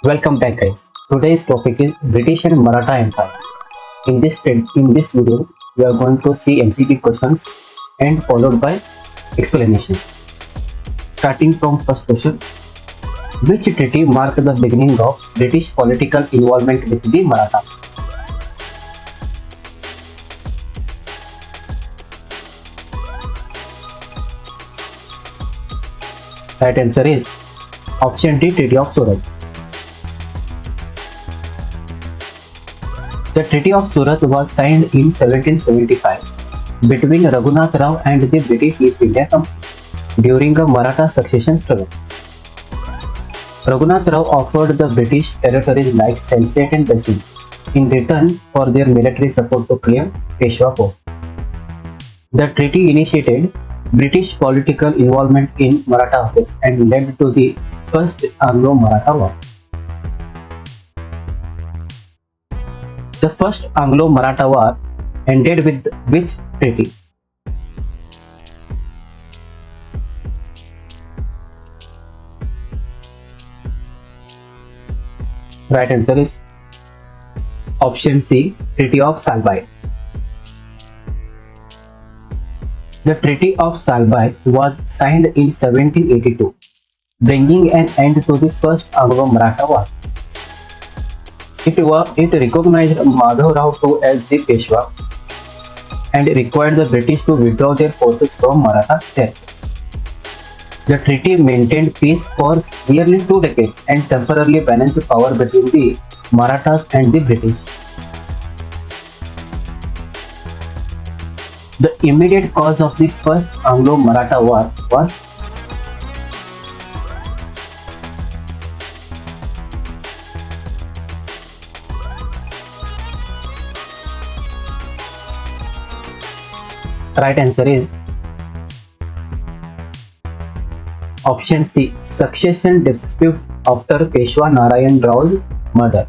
Welcome back, guys. Today's topic is British and Maratha Empire. In this video, we are going to see MCQ questions and followed by explanation. Starting from first question, which treaty marked the beginning of British political involvement with the Marathas? Right answer is option D, Treaty of Surat. The Treaty of Surat was signed in 1775 between Raghunath Rao and the British East India Company during a Maratha succession struggle. Raghunath Rao offered the British territories like Salsette and Basin in return for their military support to claim Peshwa post. The treaty initiated British political involvement in Maratha affairs and led to the First Anglo-Maratha War. The First Anglo-Maratha War ended with which treaty? Right answer is option C, Treaty of Salbai. The Treaty of Salbai was signed in 1782, bringing an end to the First Anglo-Maratha War. It recognized Madhav Rao II as the Peshwa and required the British to withdraw their forces from Maratha territory. The treaty maintained peace for nearly 2 decades and temporarily balanced power between the Marathas and the British. The immediate cause of the First Anglo-Maratha War was right answer is option C, succession dispute after Peshwa Narayan Rao's murder.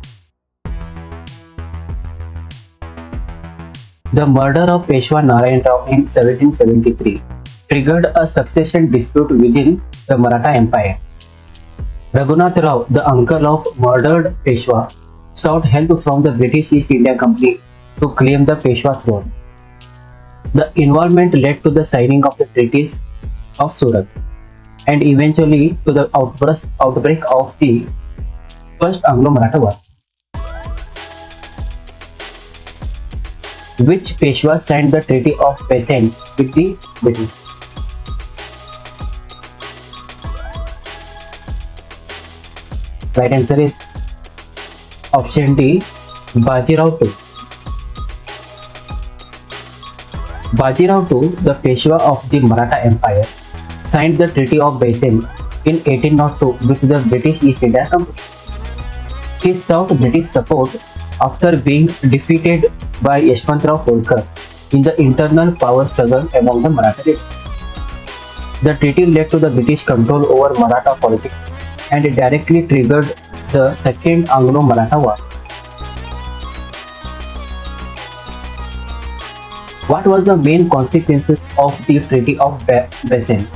The murder of Peshwa Narayan Rao in 1773 triggered a succession dispute within the Maratha Empire. Raghunath Rao, the uncle of murdered Peshwa, sought help from the British East India Company to claim the Peshwa throne. The involvement led to the signing of the Treaties of Surat and eventually to the outbreak of the First Anglo-Maratha War. Which Peshwa signed the Treaty of Bassein with the British? Right answer is option D, Bajirao II. Bajirao II, the Peshwa of the Maratha Empire, signed the Treaty of Bassein in 1802 with the British East India Company. He sought British support after being defeated by Yashwantrao Holkar in the internal power struggle among the Maratha leaders. The treaty led to the British control over Maratha politics and directly triggered the Second Anglo-Maratha War. What was the main consequences of the Treaty of Bassein?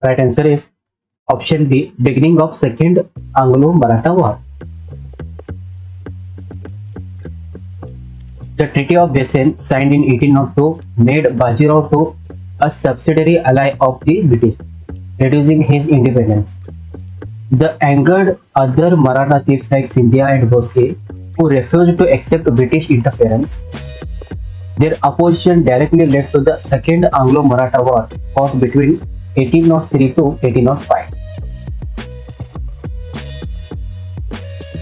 Right answer is option B, beginning of Second Anglo-Maratha War. The Treaty of Bassein, signed in 1802, made Bajirao II a subsidiary ally of the British, reducing his independence. The angered other Maratha chiefs like Scindia and Bhosle, who refused to accept British interference. Their opposition directly led to the Second Anglo-Maratha War fought between 1803 to 1805.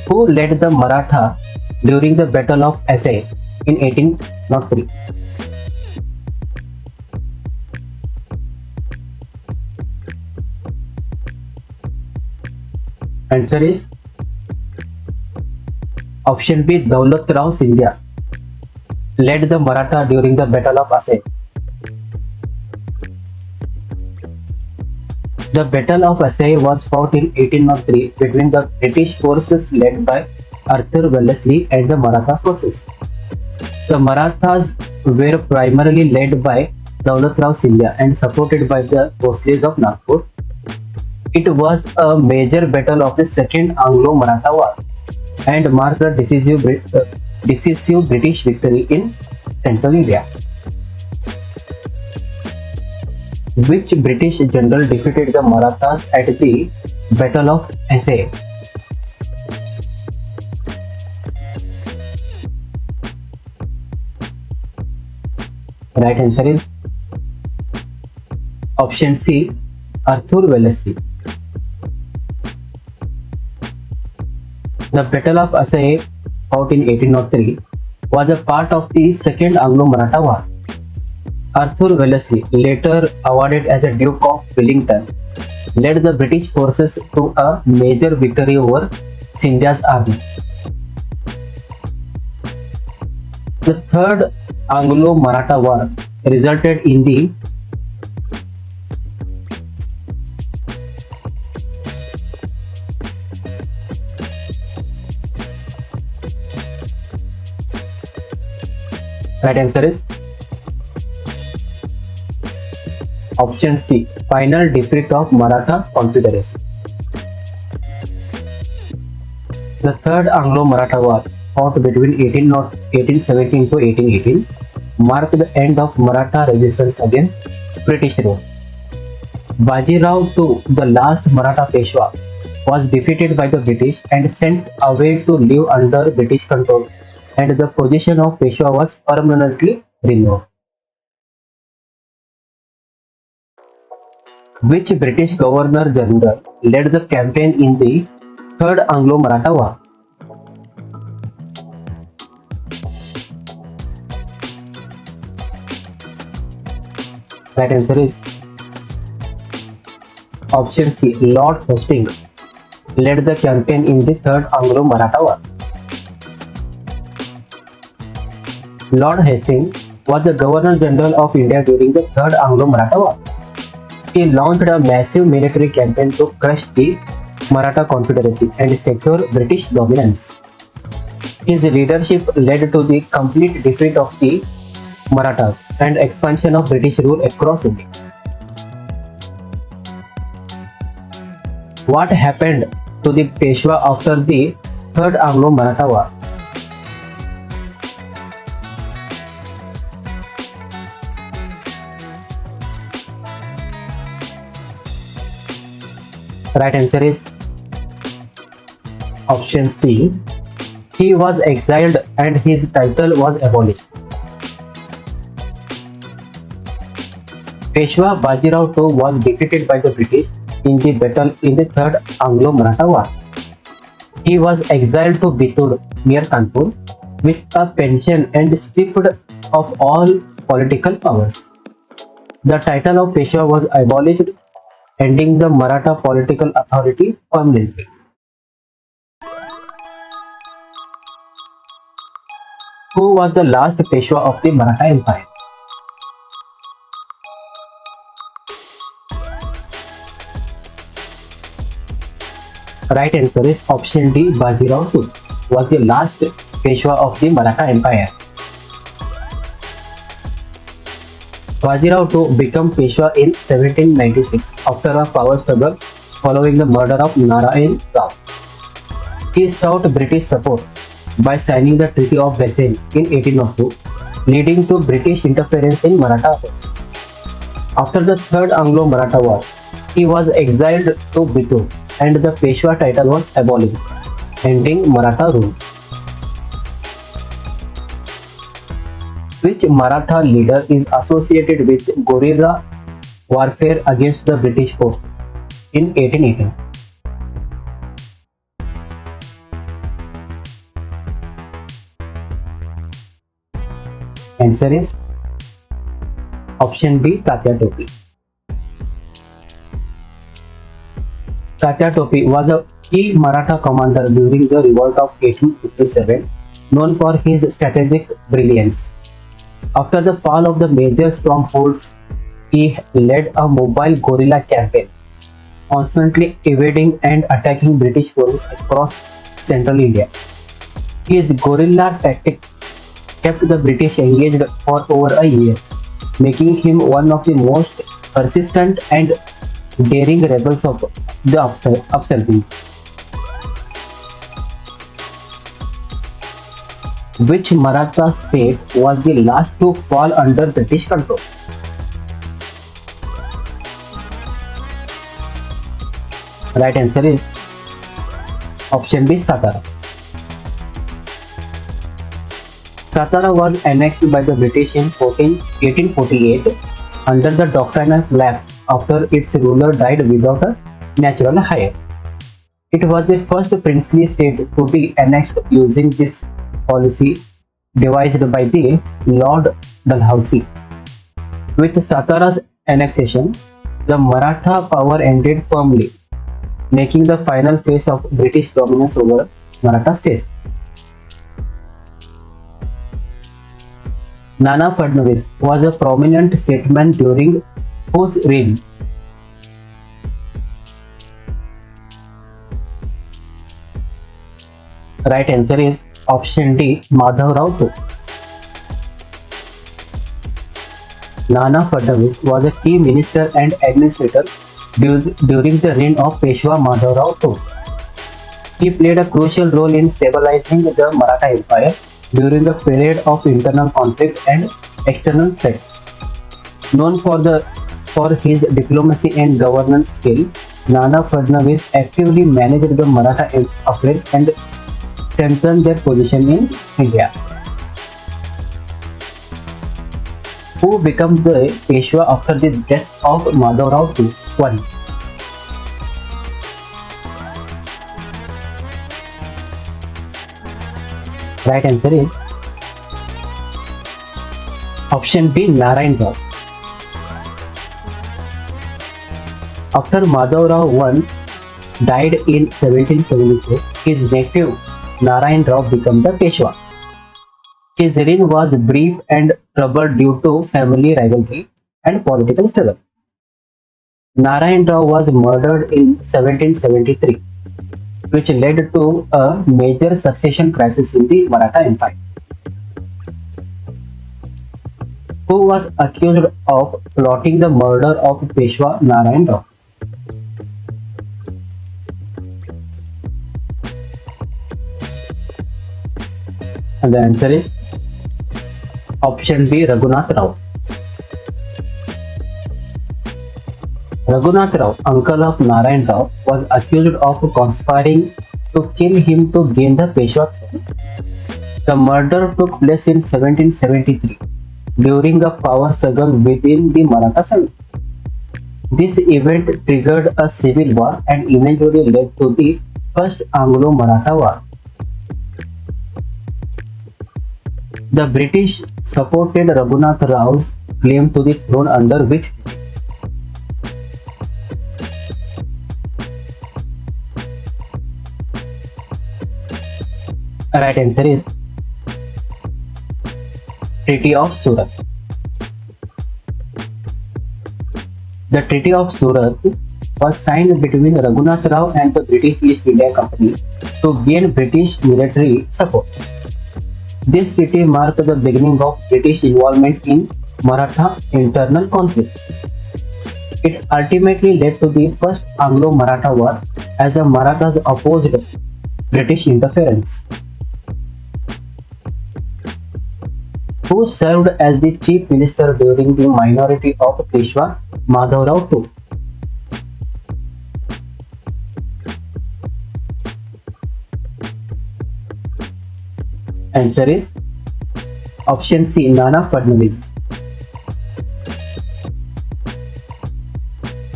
Who led the Maratha during the Battle of Assaye in 1803? Answer is option B, Daulat Rao Scindia led the Maratha during the Battle of Assaye. The Battle of Assaye was fought in 1803 between the British forces led by Arthur Wellesley and the Maratha forces. The Marathas were primarily led by Daulat Rao Scindia and supported by the Bhosles of Nagpur. It was a major battle of the Second Anglo-Maratha War and marked a decisive British victory in central India. Which British general defeated the Marathas at the Battle of Essay? Right answer is option C, Arthur Wellesley. The Battle of Essay, fought in 1803, was a part of the Second Anglo-Maratha War. Arthur Wellesley, later awarded as a Duke of Wellington, led the British forces to a major victory over Scindia's army. The Third Anglo-Maratha War resulted in the right answer is option C, final defeat of Maratha Confederacy. The Third Anglo-Maratha War, fought between 1817 to 1818, marked the end of Maratha resistance against British rule. Bajirao II, the last Maratha Peshwa, was defeated by the British and sent away to live under British control, and the position of Peshwa was permanently removed. Which British Governor General led the campaign in the Third Anglo-Maratha War? Right answer is option C, Lord Hastings led the campaign in the Third Anglo-Maratha War. Lord Hastings was the Governor General of India during the Third Anglo-Maratha War. He launched a massive military campaign to crush the Maratha Confederacy and secure British dominance. His leadership led to the complete defeat of the Marathas and expansion of British rule across India. What happened to the Peshwa after the Third Anglo-Maratha War? Right answer is option C. He was exiled and his title was abolished. Peshwa Bajirao II was defeated by the British in the battle in the Third Anglo-Maratha War. He was exiled to Bitur near Kanpur with a pension and stripped of all political powers. The title of Peshwa was abolished, ending the Maratha political authority permanently. Who was the last Peshwa of the Maratha Empire? Right answer is option D, Bajirao II was the last Peshwa of the Maratha Empire. Bajirao II became Peshwa in 1796 after a power struggle following the murder of Narayan Rao. He sought British support by signing the Treaty of Bassein in 1802, leading to British interference in Maratha affairs. After the Third Anglo-Maratha War, he was exiled to Bitur and the Peshwa title was abolished, ending Maratha rule. Which Maratha leader is associated with guerrilla warfare against the British force in 1818? Answer is option B, Tatya Topi. Tatya Topi was a key Maratha commander during the revolt of 1857, known for his strategic brilliance. After the fall of the major strongholds, he led a mobile guerrilla campaign, constantly evading and attacking British forces across central India. His guerrilla tactics kept the British engaged for over a year, making him one of the most persistent and daring rebels of the upsurging. Which Maratha state was the last to fall under British control? Right answer is option B, Satara. Satara was annexed by the British in 1848 under the doctrine of lapse after its ruler died without a natural heir. It was the first princely state to be annexed using this policy devised by the Lord Dalhousie. With Satara's annexation, the Maratha power ended firmly, making the final phase of British dominance over Maratha states. Nana Fadnavis was a prominent statesman during whose reign? Right answer is option D, Madhav Rao II. Nana Fadnavis was a key minister and administrator during the reign of Peshwa Madhav Rao II. He played a crucial role in stabilizing the Maratha Empire during a period of internal conflict and external threat. Known for his diplomacy and governance skill, Nana Fadnavis actively managed the Maratha affairs and strengthened their position in India. Who became the Peshwa after the death of Madhav Rao II? 1. Right answer is option B, Narayan Rao. After Madhav Rao I died in 1774, his nephew Narayan Rao became the Peshwa. His reign was brief and troubled due to family rivalry and political struggle. Narayan Rao was murdered in 1773, which led to a major succession crisis in the Maratha Empire. Who was accused of plotting the murder of Peshwa Narayan Rao? And the answer is option B, Raghunath Rao. Raghunath Rao, uncle of Narayan Rao, was accused of conspiring to kill him to gain the Peshwa throne. The murder took place in 1773 during a power struggle within the Maratha family. This event triggered a civil war and eventually led to the First Anglo-Maratha War. The British supported Raghunath Rao's claim to the throne under which right answer is Treaty of Surat. The Treaty of Surat was signed between Raghunath Rao and the British East India Company to gain British military support. This treaty marked the beginning of British involvement in Maratha internal conflict. It ultimately led to the First Anglo-Maratha War as the Marathas opposed British interference. Who served as the chief minister during the minority of Peshwa Madhav Rao II? Answer is option C, Nana Fadnavis.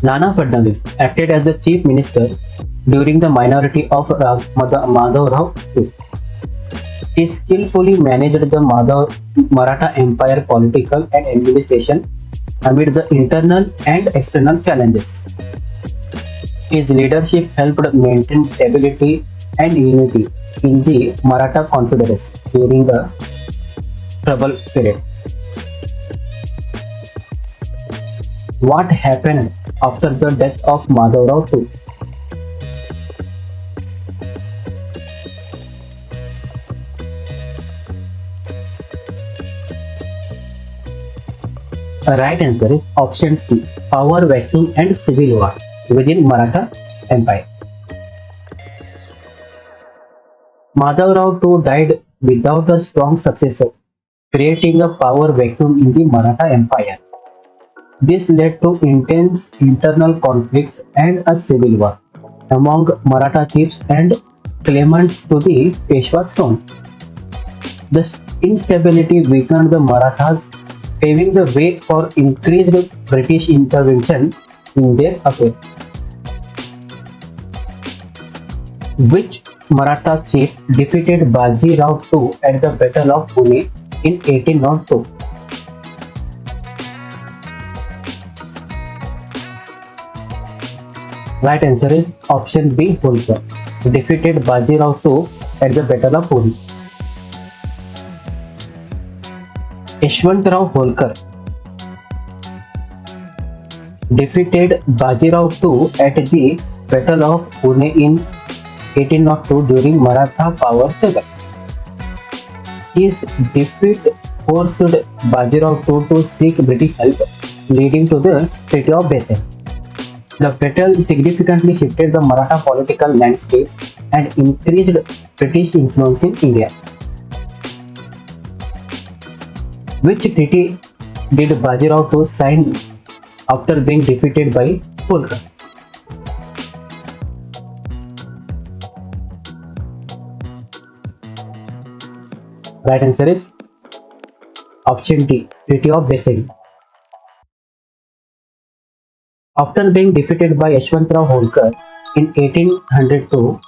Nana Fadnavis acted as the chief minister during the minority of Madhav Rao II. He skillfully managed the Maratha Empire political and administration amid the internal and external challenges. His leadership helped maintain stability and unity in the Maratha Confederacy during the troubled period. What happened after the death of Madhav Rao II? Right answer is option C, power vacuum and civil war within Maratha Empire. Madhavrao too died without a strong successor, creating a power vacuum in the Maratha Empire. This led to intense internal conflicts and a civil war among Maratha chiefs and claimants to the Peshwa throne. This instability weakened the Marathas, paving the way for increased British intervention in their affairs. Which Maratha chief defeated Baji Rao II at the Battle of Pune in 1802? Right answer is option B, Holkar. Defeated Baji Rao II at the Battle of Pune. Yashwantrao Holkar defeated Bajirao II at the Battle of Pune in 1802 during Maratha power struggle. His defeat forced Bajirao II to seek British help, leading to the Treaty of Basen. The battle significantly shifted the Maratha political landscape and increased British influence in India. Which treaty did Bajirao II sign after being defeated by Holkar? Right answer is option D, Treaty of Basen. After being defeated by Yashwantrao Holkar in 1802,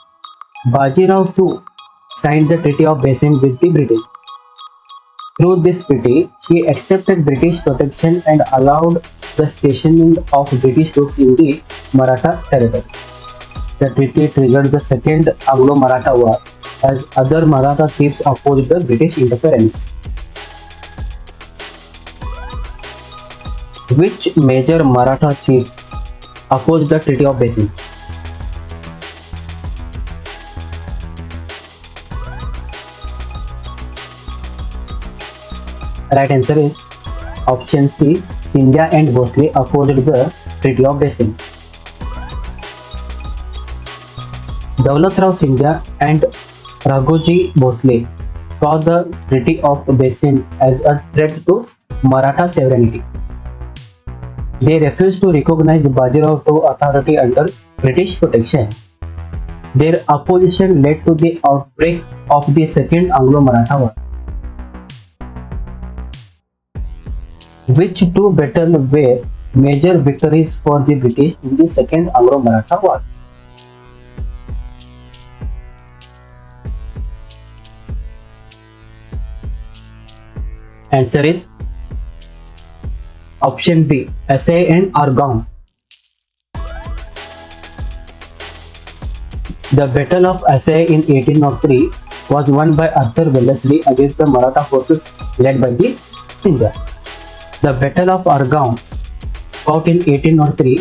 Bajirao II signed the Treaty of Basen with the British. Through this treaty, he accepted British protection and allowed the stationing of British troops in the Maratha territory. The treaty triggered the Second Anglo-Maratha War as other Maratha chiefs opposed the British interference. Which major Maratha chief opposed the Treaty of Basen? Right answer is option C. Scindia and Bhosle opposed the Treaty of Basen. Daulat Rao Scindia and Raghuji Bhosle saw the Treaty of Basen as a threat to Maratha sovereignty. They refused to recognize Bajirao II authority under British protection. Their opposition led to the outbreak of the Second Anglo-Maratha War. Which two battles were major victories for the British in the Second Anglo-Maratha War? Answer is option B, Assaye and Argonne. The Battle of Assaye in 1803 was won by Arthur Wellesley against the Maratha forces led by the Scindia. The Battle of Argonne, fought in 1803,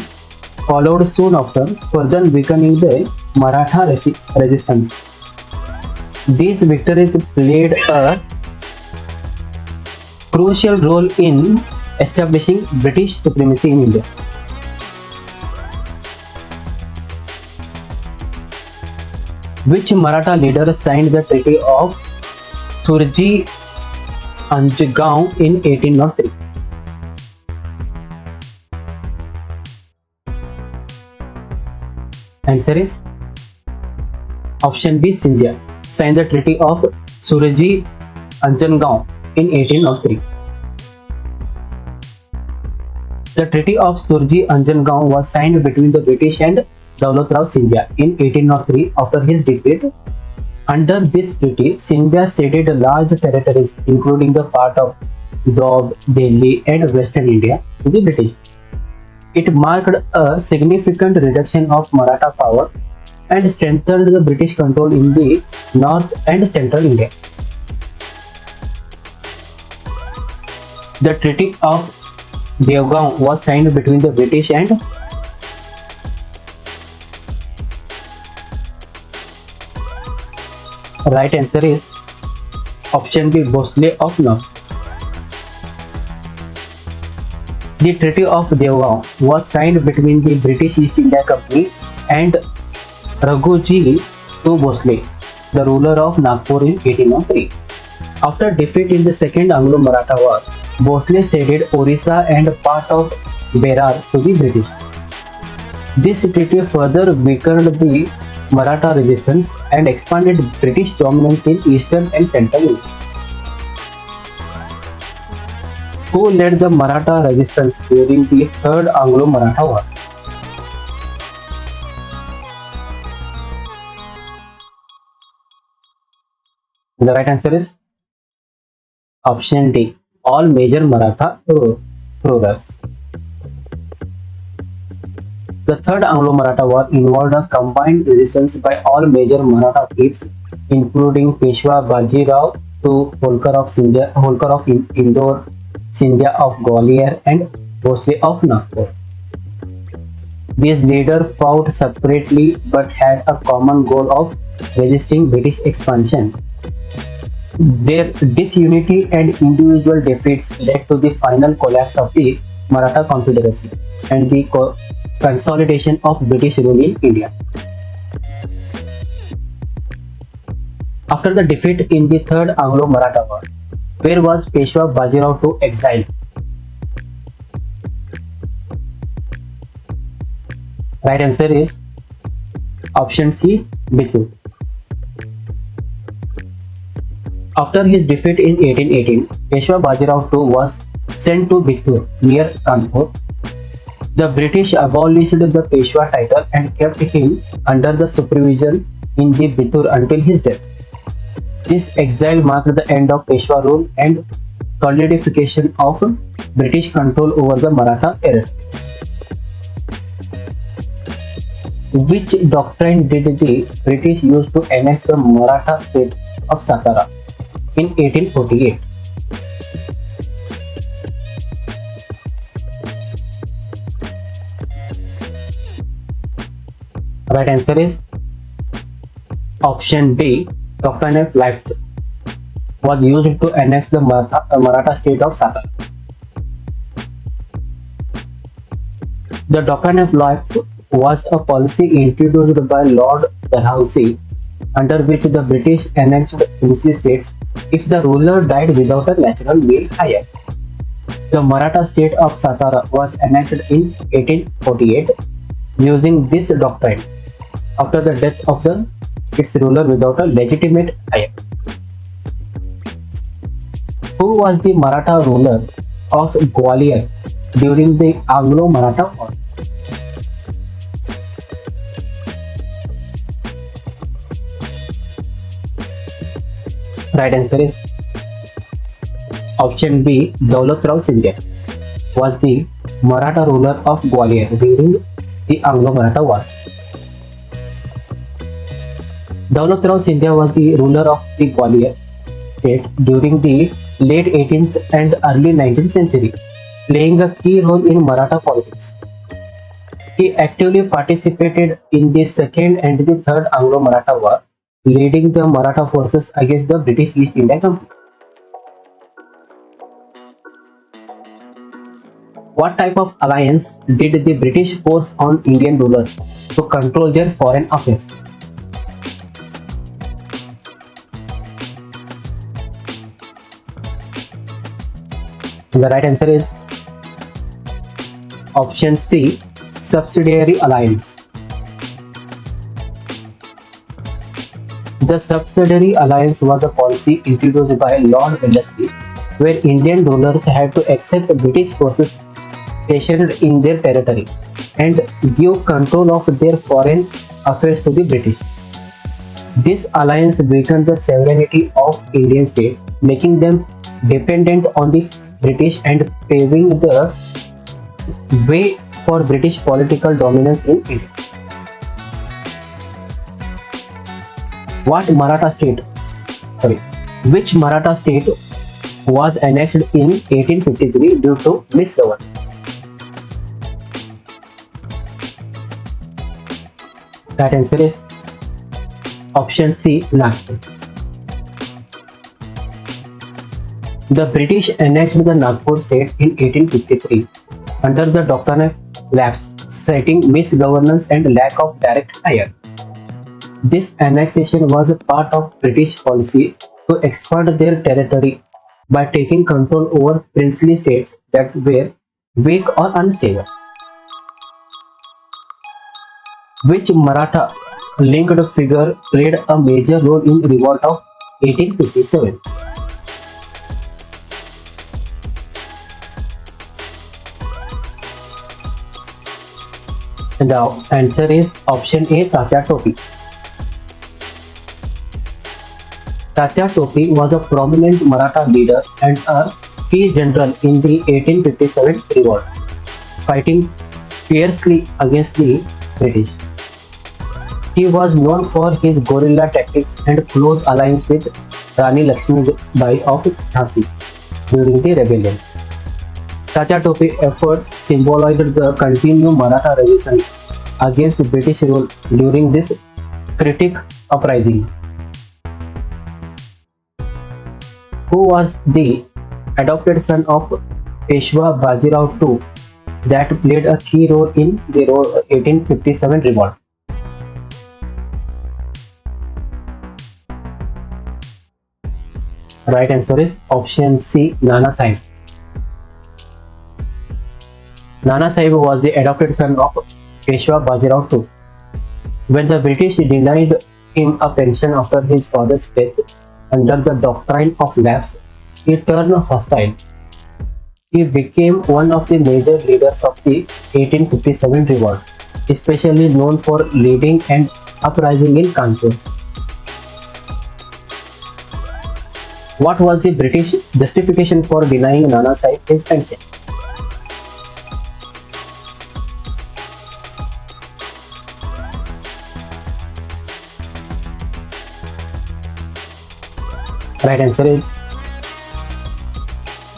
followed soon after, further weakening the Maratha resistance. These victories played a crucial role in establishing British supremacy in India. Which Maratha leader signed the Treaty of Surji Anjgaon in 1803? Answer is option B, Scindia signed the Treaty of Surji Anjgaon in 1803. The Treaty of Surji Anjgaon was signed between the British and Daulat Rao Scindia in 1803 after his defeat. Under this treaty, Scindia ceded large territories including the part of Doab, Delhi and Western India to the British. It marked a significant reduction of Maratha power and strengthened the British control in the north and central India. The Treaty of Devgaon was signed between the British and right answer is option B, Bhosle of North. The Treaty of Devgaon was signed between the British East India Company and Raghuji to Bhosle, the ruler of Nagpur in 1803. After defeat in the Second Anglo-Maratha War, Bhosle ceded Orissa and part of Berar to the British. This treaty further weakened the Maratha resistance and expanded British dominance in eastern and central India. Who led the Maratha resistance during the Third Anglo-Maratha War? The right answer is option D. All major Maratha rulers. The Third Anglo-Maratha War involved a combined resistance by all major Maratha chiefs, including Peshwa Bajirao to Holkar of Indore, Scindia of Gwalior, and Bhosle of Nagpur. These leaders fought separately but had a common goal of resisting British expansion. Their disunity and individual defeats led to the final collapse of the Maratha Confederacy and the consolidation of British rule in India. After the defeat in the Third Anglo-Maratha War, where was Peshwa Bajirao to exile? Right answer is option C, Bittur. After his defeat in 1818, Peshwa Bajirao II was sent to Bittur near Kanpur. The British abolished the Peshwa title and kept him under the supervision in the Bittur until his death. This exile marked the end of Peshwa rule and solidification of British control over the Maratha territory. Which doctrine did the British use to annex the Maratha state of Satara in 1848? Right answer is option D. Doctrine of Life was used to annex the Maratha state of Satara. The Doctrine of Life was a policy introduced by Lord Dalhousie, under which the British annexed princely states if the ruler died without a natural male heir. The Maratha state of Satara was annexed in 1848 using this doctrine after the death of its ruler without a legitimate heir. Who was the Maratha ruler of Gwalior during the Anglo-Maratha War? Right answer is option B. Daulat Rao Scindia was the Maratha ruler of Gwalior during the Anglo-Maratha Wars. Daulat Rao Scindia was the ruler of the Gwalior state during the late 18th and early 19th century, playing a key role in Maratha politics. He actively participated in the Second and the Third Anglo-Maratha War, leading the Maratha forces against the British East India Company. What type of alliance did the British force on Indian rulers to control their foreign affairs? The right answer is option C, subsidiary alliance. The subsidiary alliance was a policy introduced by Lord Wellesley, where Indian rulers had to accept British forces stationed in their territory and give control of their foreign affairs to the British. This alliance weakened the sovereignty of Indian states, making them dependent on the British and paving the way for British political dominance in India. Which Maratha state was annexed in 1853 due to misgovernance? That answer is option C, Nagpur. The British annexed the Nagpur state in 1853 under the doctrinal lapse, citing misgovernance and lack of direct hire. This annexation was a part of British policy to expand their territory by taking control over princely states that were weak or unstable. Which Maratha linked figure played a major role in revolt of 1857? And the answer is option A, Tatya Topi. Tatya Topi was a prominent Maratha leader and a key general in the 1857 revolt, fighting fiercely against the British. He was known for his guerrilla tactics and close alliance with Rani Lakshmi Bai of Jhansi during the rebellion. Tatya Topi efforts symbolized the continued Maratha resistance against British rule during this critic uprising. Who was the adopted son of Peshwa Bajirao II that played a key role in the 1857 revolt? Right answer is option C, Nana Sahib. Nana Sahib was the adopted son of Peshwa Bajirao II. When the British denied him a pension after his father's death under the doctrine of lapse, he turned hostile. He became one of the major leaders of the 1857 revolt, especially known for leading an uprising in Kanpur. What was the British justification for denying Nana Sahib his pension? Right answer is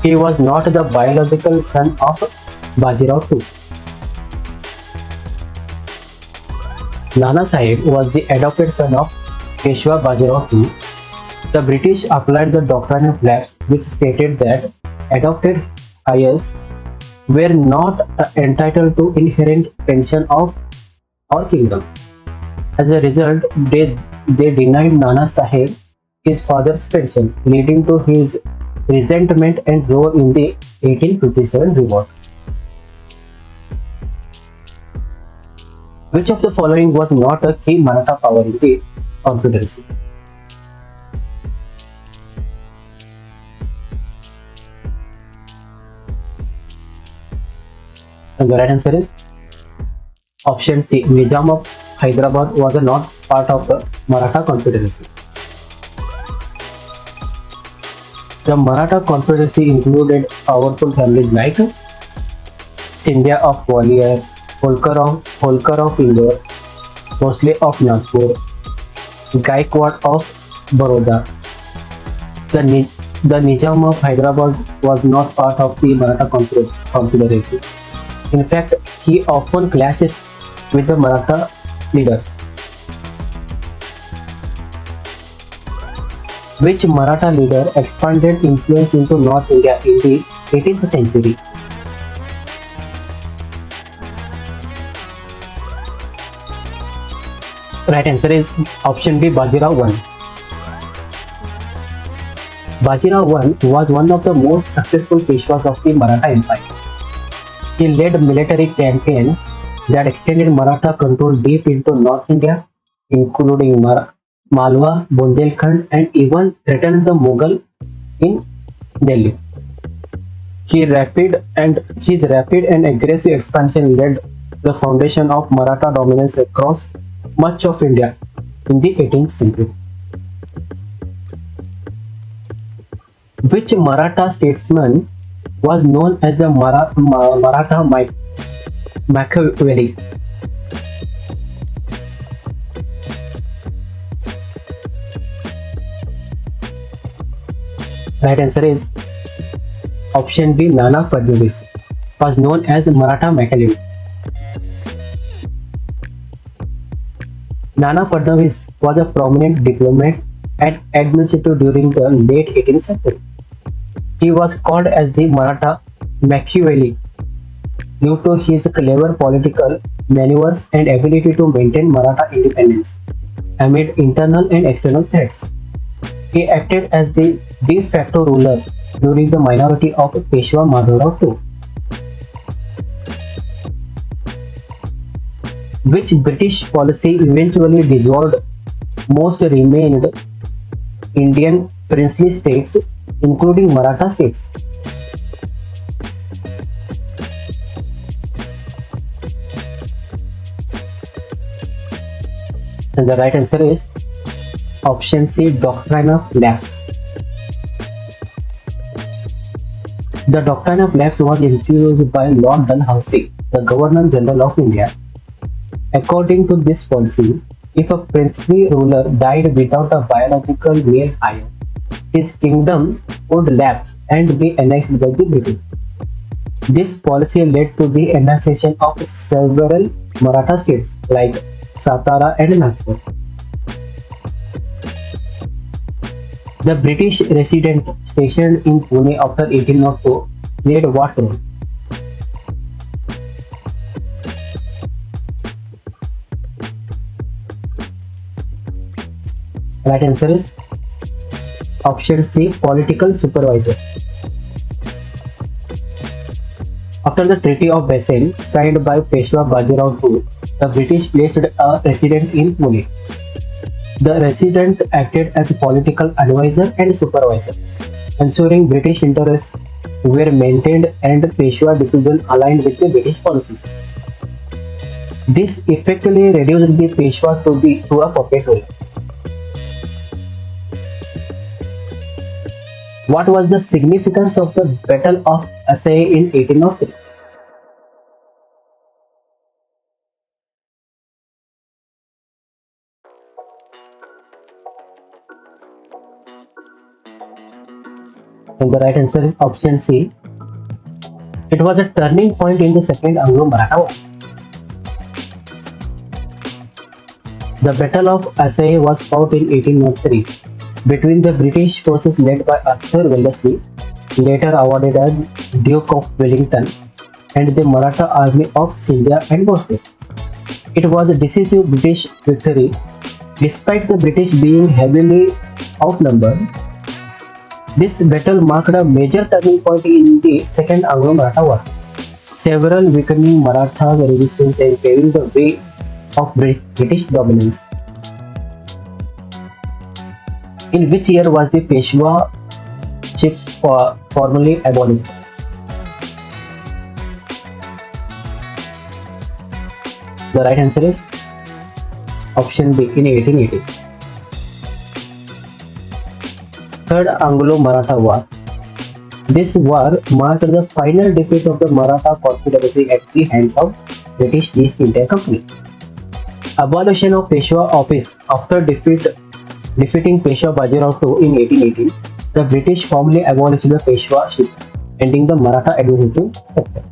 he was not the biological son of Bajirao II. Nana Sahib was the adopted son of Peshwa Bajirao II. The British applied the doctrine of lapse, which stated that adopted heirs were not entitled to inherent pension of or kingdom. As a result, they denied Nana Sahib his father's pension, leading to his resentment and role in the 1857 revolt. Which of the following was not a key Maratha power in the Confederacy? And the right answer is option C. Nizam of Hyderabad was not part of the Maratha Confederacy. The Maratha Confederacy included powerful families like Scindia of Gwalior, Holkar of Indore, Bhosle of Nagpur, Gaikwad of Baroda. The Nizam of Hyderabad was not part of the Maratha Confederacy. In fact, he often clashes with the Maratha leaders. Which Maratha leader expanded influence into North India in the 18th century? Right answer is option B, Bajirao I. Bajirao I was one of the most successful Peshwas of the Maratha Empire. He led military campaigns that extended Maratha control deep into North India, including Malwa, Bundelkhand, and even threatened the Mughal in Delhi. His rapid and aggressive expansion led the foundation of Maratha dominance across much of India in the 18th century. Which Maratha statesman was known as the Maratha Machiavelli? Right answer is option B, Nana Fadnavis was known as Maratha Machiavelli. Nana Fadnavis was a prominent diplomat and administrator during the late 18th century. He was called as the Maratha Machiavelli due to his clever political maneuvers and ability to maintain Maratha independence amid internal and external threats. He acted as the de facto ruler during the minority of Peshwa Madhavrao II, which British policy eventually dissolved most remained Indian princely states, including Maratha states. And the right answer is option C, Doctrine of Lapse. The Doctrine of Lapse was introduced by Lord Dalhousie, the Governor General of India. According to this policy, if a princely ruler died without a biological male heir, his kingdom would lapse and be annexed by the British. This policy led to the annexation of several Maratha states like Satara and Nagpur. The British resident stationed in Pune after 1802 played what role? Right answer is option C, political supervisor. After the Treaty of Bassein signed by Peshwa Bajirao II, the British placed a resident in Pune. The resident acted as a political advisor and supervisor, ensuring British interests were maintained and Peshwa decisions aligned with the British policies. This effectively reduced the Peshwa to a puppet rule. What was the significance of the Battle of Assaye in 1803? And the right answer is option C. It was a turning point in the Second Anglo-Maratha War. The Battle of Assaye was fought in 1803 between the British forces led by Arthur Wellesley, later awarded as Duke of Wellington, and the Maratha army of Scindia and Boston. It was a decisive British victory. Despite the British being heavily outnumbered, this battle marked a major turning point in the Second Anglo-Maratha War, several weakening Maratha's resistance and paving the way of British dominance. In which year was the Peshwaship formally abolished? The right answer is option B, in 1880. Third Anglo-Maratha War. This war marked the final defeat of the Maratha Confederacy at the hands of British East India Company. Abolition of Peshwa office. After defeating Peshwa Bajirao II in 1818, the British formally abolished the Peshwaship, ending the Maratha administrative structure.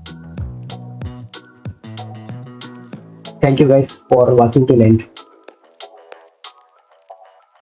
Thank you guys for watching till end.